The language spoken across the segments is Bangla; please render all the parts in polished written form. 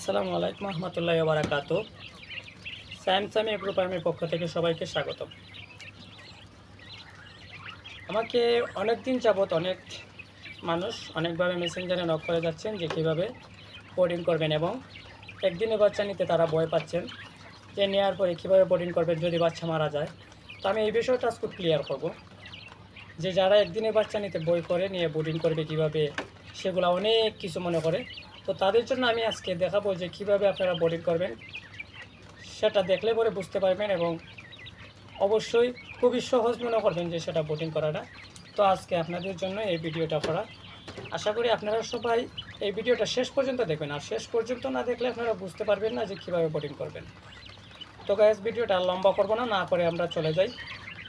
আসসালামু আলাইকুম রহমতুল্লাহি ওয়া বারাকাতুহু। স্যামসামি এগ্রো ফার্মের পক্ষ থেকে সবাইকে স্বাগত। আমাকে অনেক দিন যাবত অনেক মানুষ অনেকভাবে মেসেঞ্জারে নক করে যাচ্ছেন যে কীভাবে বোর্ডিং করবেন, এবং একদিনে বাচ্চা নিতে তারা ভয় পাচ্ছেন যে নেওয়ার পরে কীভাবে বোর্ডিং করবেন যদি বাচ্চা মারা যায়। তো আমি এই বিষয়টা আজকে ক্লিয়ার করব যে যারা একদিনে বাচ্চা নিতে ভয় করে নিয়ে বোর্ডিং করবে কীভাবে, সেগুলো অনেক কিছু মনে করে। তো তাদের জন্য আমি আজকে দেখাবো যে কীভাবে আপনারা বোর্ডিং করবেন, সেটা দেখলে পরে বুঝতে পারবেন এবং অবশ্যই খুবই সহজ মনে করবেন যে সেটা বোর্ডিং করাটা। তো আজকে আপনাদের জন্য এই ভিডিওটা করা। আশা করি আপনারা সবাই এই ভিডিওটা শেষ পর্যন্ত দেখবেন, আর শেষ পর্যন্ত না দেখলে আপনারা বুঝতে পারবেন না যে কীভাবে বোর্ডিং করবেন। তো গাইস, ভিডিওটা লম্বা করব না করে আমরা চলে যাই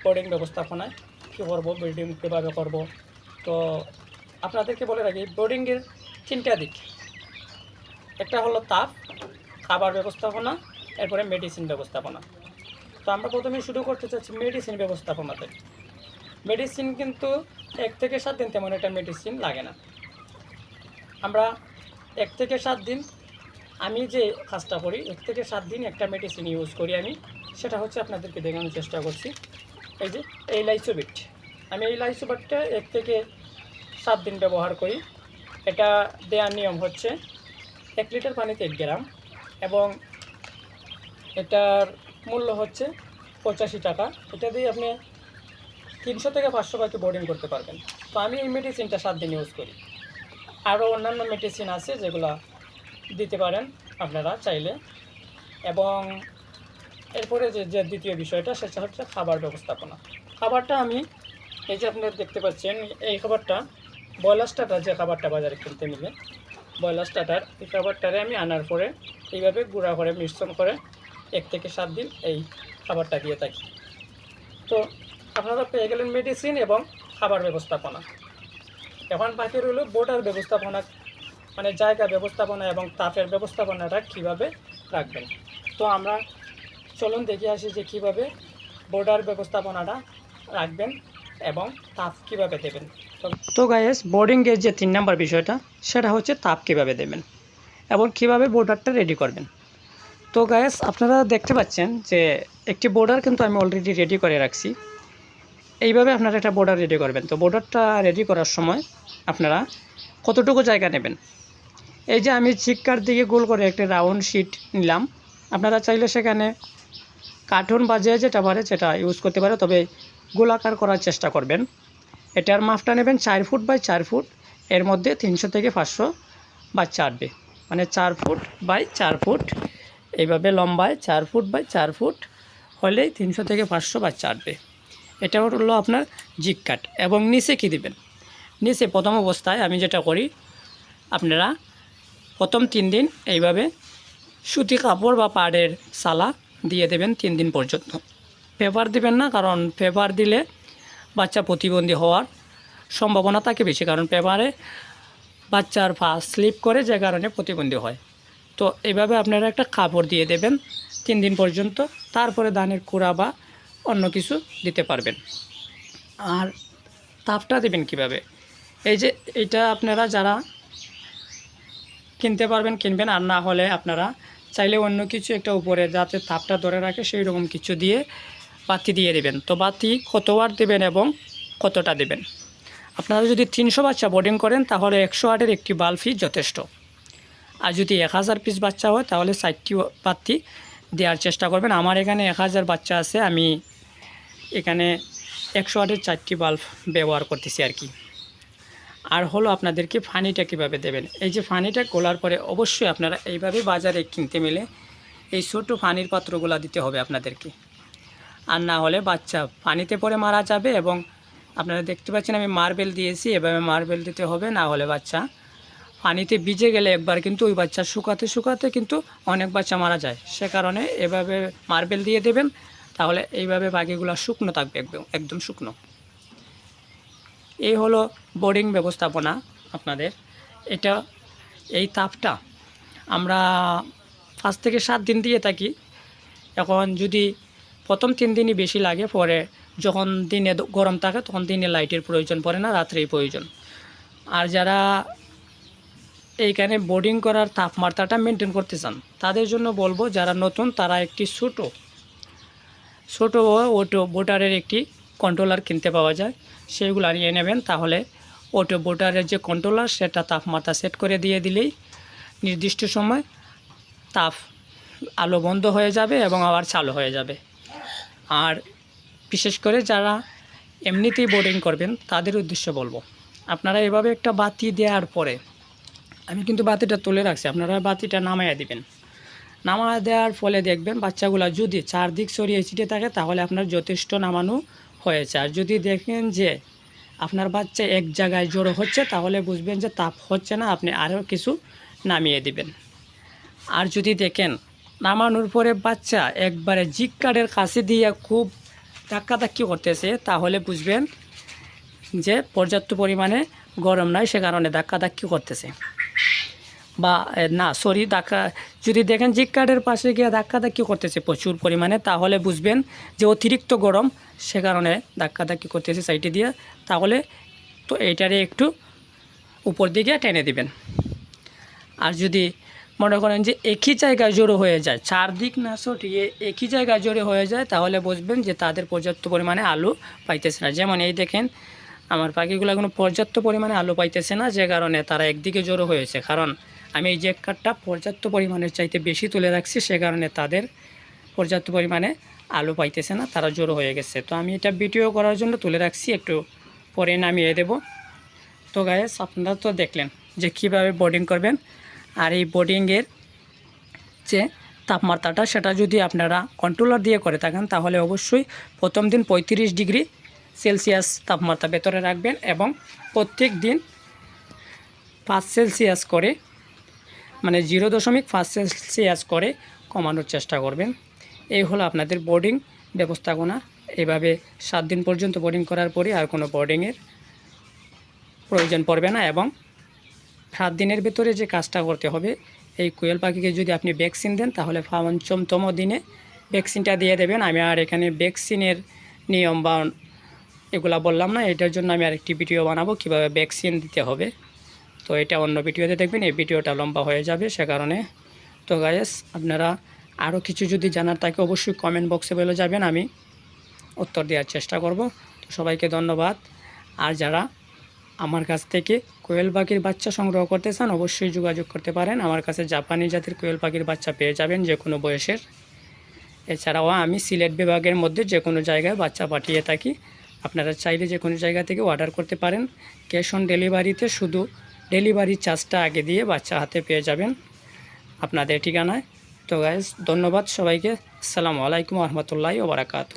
বোর্ডিং ব্যবস্থাপনায়। কী করবো, বোর্ডিং কীভাবে করব। তো আপনাদেরকে বলে রাখি, বোর্ডিংয়ের তিনটা দিক। একটা হলো তাপ, খাবার ব্যবস্থাপনা, এরপরে মেডিসিন ব্যবস্থাপনা। তো আমরা প্রথমে শুরু করতে চাচ্ছি মেডিসিন ব্যবস্থাপনাতে। মেডিসিন কিন্তু 1 থেকে 7 দিন তেমন একটা মেডিসিন লাগে না। আমরা 1 থেকে 7 দিন, আমি যে কাজটা করি 1 থেকে 7 দিন একটা মেডিসিন ইউজ করি আমি। সেটা হচ্ছে আপনাদেরকে দেখানোর চেষ্টা করছি। এই যে এই লাইসোবিট, আমি এই লাইসোবিটটা 1 থেকে 7 দিন ব্যবহার করি। এটা দেওয়ার নিয়ম হচ্ছে 1 লিটার পানিতে 1 গ্রাম, এবং এটার মূল্য হচ্ছে 85 টাকা। এটা দিয়ে আপনি 300 থেকে 500 পাখি বোর্ডিং করতে পারবেন। তো আমি এই মেডিসিনটা 7 দিন ইউজ করি। আরও অন্যান্য মেডিসিন আছে যেগুলো দিতে পারেন আপনারা চাইলে। এবং এরপরে যে দ্বিতীয় বিষয়টা, সেটা হচ্ছে খাবার ব্যবস্থাপনা। খাবারটা আমি এই যে আপনারা দেখতে পাচ্ছেন, এই খাবারটা ব্রয়লার স্টার্টার, যে খাবারটা বাজারে কিনতে মিলে ব্রয়লার স্টার্টার, এই খাবারটারে আমি আনার পরে এইভাবে গুঁড়া করে মিশ্রণ করে 1 থেকে 7 দিন এই খাবারটা দিয়ে থাকি। তো আপনারা পেয়ে গেলেন মেডিসিন এবং খাবার ব্যবস্থাপনা। এখন বাকি রইল বোর্ডার ব্যবস্থাপনা, মানে জায়গা ব্যবস্থাপনা এবং তাপের ব্যবস্থাপনাটা কিভাবে রাখবেন। তো আমরা চলুন দেখে আসি যে কীভাবে বোর্ডার ব্যবস্থাপনাটা রাখবেন এবং তাপ কীভাবে দেবেন। তো গাইস, বোর্ডিংয়ের যে 3 নম্বর বিষয়টা, সেটা হচ্ছে তাপ কীভাবে দেবেন এবং কীভাবে বোর্ডারটা রেডি করবেন। তো গাইস, আপনারা দেখতে পাচ্ছেন যে একটি বোর্ডার কিন্তু আমি অলরেডি রেডি করে রাখছি। এইভাবে আপনারা একটা বোর্ডার রেডি করবেন। তো বোর্ডারটা রেডি করার সময় আপনারা কতটুকু জায়গা নেবেন, এই যে আমি চিক্কার দিকে গোল করে একটা রাউন্ড শিট নিলাম। আপনারা চাইলে সেখানে কার্টুন বা যেটা পারে সেটা ইউজ করতে পারে, তবে গোলাকার করার চেষ্টা করবেন। এটার মাপটা নেবেন 4 ফুট বাই 4 ফুট। এর মধ্যে 300 থেকে 500 বাচ্চা আসবে, মানে 4 ফুট বাই 4 ফুট। এইভাবে লম্বায় 4 ফুট বাই 4 ফুট হলেই 300 থেকে 500 বাচ্চা আসবে। এটা হলো আপনার জিগ কাট। এবং নিচে কী দিবেন, নিচে প্রথম অবস্থায় আমি যেটা করি, আপনারা প্রথম 3 দিন এইভাবে সুতি কাপড় বা পাড়ের সালা দিয়ে দেবেন 3 দিন পর্যন্ত। পেপার দিবেন না, কারণ পেপার দিলে বাচ্চা প্রতিবন্ধী হওয়ার সম্ভাবনা থাকে বেশি, কারণ পেপারে বাচ্চার পা স্লিপ করে, যে কারণে প্রতিবন্ধী হয়। তো এইভাবে আপনারা একটা কাপড় দিয়ে দেবেন 3 দিন পর্যন্ত। তারপরে ধানের কুড়া বা অন্য কিছু দিতে পারবেন। আর তাপটা দেবেন কিভাবে, এই যে এটা আপনারা যারা কিনতে পারবেন কিনবেন, আর না হলে আপনারা চাইলে অন্য কিছু একটা উপরে যাতে তাপটা ধরে রাখে সেই রকম কিছু দিয়ে বাতি দিয়ে দেবেন। তো বাতি কত ওয়াট দেবেন এবং কতটা দেবেন, আপনারা যদি 300 বাচ্চা বোর্ডিং করেন তাহলে 100 ওয়াটের একটি বাল্বই যথেষ্ট। আর যদি 1000 পিস বাচ্চা হয় তাহলে 60টি বাতি দেওয়ার চেষ্টা করবেন। আমার এখানে 1000 বাচ্চা আছে, আমি এখানে 100 ওয়াটের 4টি বাল্ব ব্যবহার করতেছি আর কি। আর হলো আপনাদেরকে পানিটা কীভাবে দেবেন, এই যে পানিটা গোলার পরে অবশ্যই আপনারা এইভাবে বাজারে কিনতে মিলে এই ছোটো পানির পাত্রগুলো দিতে হবে আপনাদেরকে। আর না হলে বাচ্চা পানিতে পড়ে মারা যাবে। এবং আপনারা দেখতে পাচ্ছেন আমি মার্বেল দিয়েছি, এভাবে মার্বেল দিতে হবে, না হলে বাচ্চা পানিতে ভিজে গেলে একবার কিন্তু ওই বাচ্চা শুকাতে শুকাতে কিন্তু অনেক বাচ্চা মারা যায়। সে কারণে এভাবে মার্বেল দিয়ে দেবেন, তাহলে এইভাবে বাকিগুলো শুকনো থাকবে, একদম শুকনো। এই হলো বোর্ডিং ব্যবস্থাপনা আপনাদের। এটা এই তাপটা আমরা 5 থেকে 7 দিন দিয়ে থাকি। এখন যদি প্রথম 3 দিনই বেশি লাগে, পরে যখন দিনে গরম থাকে তখন দিনে লাইটের প্রয়োজন পড়ে না, রাত্রেই প্রয়োজন। আর যারা এইখানে বোর্ডিং করার তাপমাত্রাটা মেনটেন করতে চান, তাদের জন্য বলবো যারা নতুন তারা একটি ছোটো অটো বোটারের একটি কন্ট্রোলার কিনতে পাওয়া যায়, সেগুলো নিয়ে নেবেন। তাহলে অটো বোটারের যে কন্ট্রোলার সেটা তাপমাত্রা সেট করে দিয়ে দিলেই নির্দিষ্ট সময় তাপ আলো বন্ধ হয়ে যাবে এবং আবার চালু হয়ে যাবে। আর বিশেষ করে যারা এমনিতেই বোর্ডিং করবেন তাদের উদ্দেশ্যে বলবো, আপনারা এভাবে একটা বাতি দেওয়ার পরে, আমি কিন্তু বাতিটা তুলে রাখছি, আপনারা বাতিটা নামাইয়া দিবেন। নামায়া দেওয়ার ফলে দেখবেন বাচ্চাগুলো যদি চারদিক ছড়িয়ে ছিটিয়ে থাকে তাহলে আপনার যথেষ্ট নামানো হয়েছে। আর যদি দেখেন যে আপনার বাচ্চা এক জায়গায় জড়ো হচ্ছে তাহলে বুঝবেন যে তাপ হচ্ছে না, আপনি আরও কিছু নামিয়ে দিবেন। আর যদি দেখেন নামানোর পরে বাচ্চা একবারে জিক কার্ডের কাছে দিয়ে খুব ধাক্কাধাক্কি করতেছে তাহলে বুঝবেন যে পর্যাপ্ত পরিমাণে গরম নয়, সে কারণে ধাক্কাধাক্কি করতেছে। বা না সরি যদি দেখেন জিক কার্ডের পাশে গিয়ে ধাক্কাধাক্কি করতেছে প্রচুর পরিমাণে তাহলে বুঝবেন যে অতিরিক্ত গরম, সে কারণে ধাক্কাধাক্কি করতেছে সাইডে দিয়ে। তাহলে তো এইটারে একটু উপর দিকে টেনে দিবেন। আর যদি মনে করেন যে একই জায়গায় জড়ো হয়ে যায়, চারদিক না সরিয়ে একই জায়গায় জড়ো হয়ে যায় তাহলে বুঝবেন যে তাদের পর্যাপ্ত পরিমাণে আলো পাইতেছে না। যেমন এই দেখেন আমার পাখিগুলো কোনো পর্যাপ্ত পরিমাণে আলো পাইতেছে না, যে কারণে তারা একদিকে জড়ো হয়েছে। কারণ আমি এই জ্যাক কার্ডটা পর্যাপ্ত পরিমাণের চাইতে বেশি তুলে রাখছি, সে কারণে তাদের পর্যাপ্ত পরিমাণে আলো পাইতেছে না, তারা জড়ো হয়ে গেছে। তো আমি এটা ভিডিও করার জন্য তুলে রাখছি, একটু পরে নামিয়ে দেব। তো গাইস আপনারা তো দেখলেন যে কীভাবে বোর্ডিং করবেন। আর এই বোর্ডিংয়ের যে তাপমাত্রাটা সেটা যদি আপনারা কন্ট্রোলার দিয়ে করে থাকেন তাহলে অবশ্যই প্রথম দিন 35 ডিগ্রি সেলসিয়াস তাপমাত্রা ভেতরে রাখবেন এবং প্রত্যেক দিন 5 সেলসিয়াস করে, মানে 0.5 সেলসিয়াস করে কমানোর চেষ্টা করবেন। এই হলো আপনাদের বোর্ডিং ব্যবস্থাপনা। এভাবে 7 দিন পর্যন্ত বোর্ডিং করার পরে আর কোনো বোর্ডিংয়ের প্রয়োজন পড়বে না। এবং 7 দিনের ভিতরে যে কাজটা করতে হবে, এই কোয়েল পাখিকে যদি আপনি ভ্যাকসিন দেন তাহলে 5ম দিনে ভ্যাকসিনটা দিয়ে দেবেন। আমি আর এখানে ভ্যাকসিনের নিয়ম বা এগুলা বললাম না, এটার জন্য আমি আরেকটি ভিডিও বানাবো কীভাবে ভ্যাকসিন দিতে হবে। তো এটা অন্য ভিডিওতে দেখবেন, এই ভিডিওটা লম্বা হয়ে যাবে সে কারণে। তো গাইস আপনারা আরও কিছু যদি জানার থাকে অবশ্যই কমেন্ট বক্সে বলে যাবেন, আমি উত্তর দেওয়ার চেষ্টা করব। তো সবাইকে ধন্যবাদ। আর যারা আমার কাছ থেকে কোয়েল পাখির বাচ্চা সংগ্রহ করতে চান অবশ্যই যোগাযোগ করতে পারেন। আমার কাছে জাপানি জাতের কোয়েল পাখির বাচ্চা পেয়ে যাবেন যে কোনো বয়সের। এছাড়াও আমি সিলেট বিভাগের মধ্যে যে কোনো জায়গায় বাচ্চা পাঠিয়ে থাকি, আপনারা চাইলে যে কোনো জায়গা থেকে অর্ডার করতে পারেন। ক্যাশ অন ডেলিভারিতে শুধু ডেলিভারি চার্জটা আগে দিয়ে বাচ্চা হাতে পেয়ে যাবেন আপনাদের ঠিকানায়। তো গাইস ধন্যবাদ সবাইকে। আসসালামু আলাইকুম ওয়া রাহমাতুল্লাহি ওয়া বারাকাতুহু।